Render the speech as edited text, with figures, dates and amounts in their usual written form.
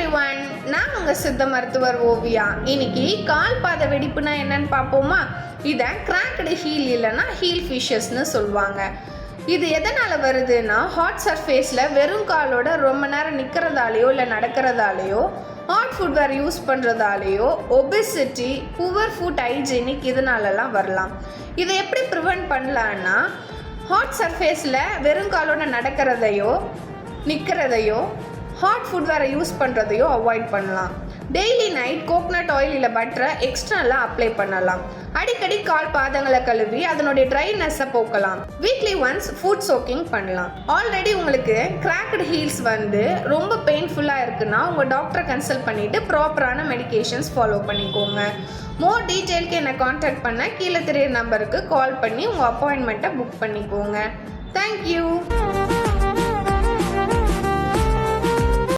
Everyone, நான் உங்கள் சித்த மருத்துவர் ஓவியா. இன்னைக்கு கால் பாத வெடிப்புனா என்னன்னு பார்ப்போமா? இதை கிராக்டு ஹீல் இல்லைன்னா ஹீல் ஃபிஷஸ்ன்னு சொல்லுவாங்க. இது எதனால் வருதுன்னா, ஹாட் சர்ஃபேஸில் வெறும் காலோட ரொம்ப நேரம் நிற்கிறதாலேயோ இல்லை நடக்கிறதாலேயோ, ஹாட் ஃபுட்வேர் யூஸ் பண்ணுறதாலேயோ, ஒபெசிட்டி, புவர் ஃபுட் ஹைஜீனிக் இதனாலலாம் வரலாம். இதை எப்படி ப்ரிவெண்ட் பண்ணலான்னா, ஹாட் சர்ஃபேஸில் வெறும் காலோட நடக்கிறதையோ நிற்கிறதையோ ஹாட் ஃபுட்வேரை யூஸ் பண்ணுறதையோ அவாய்ட் பண்ணலாம். டெய்லி நைட் கோகனட் ஆயில் இல்லை பட்டரை எக்ஸ்ட்ராலாம் அப்ளை பண்ணலாம். அடிக்கடி கால் பாதங்களை கழுவி அதனுடைய ட்ரைனஸை போக்கலாம். வீக்லி ஒன்ஸ் ஃபுட் சோக்கிங் பண்ணலாம். ஆல்ரெடி உங்களுக்கு கிராக்டு ஹீல்ஸ் ரொம்ப பெயின்ஃபுல்லாக இருக்குன்னா உங்கள் டாக்டரை கன்சல்ட் பண்ணிவிட்டு ப்ராப்பரான மெடிகேஷன்ஸ் ஃபாலோ பண்ணிக்கோங்க. மோர் டீட்டெயிலுக்கு என்னை கான்டாக்ட் பண்ண கீழே தெரியுற நம்பருக்கு கால் பண்ணி உங்கள் அப்பாயின்மெண்ட்டை புக் பண்ணிக்கோங்க. தேங்க்யூ.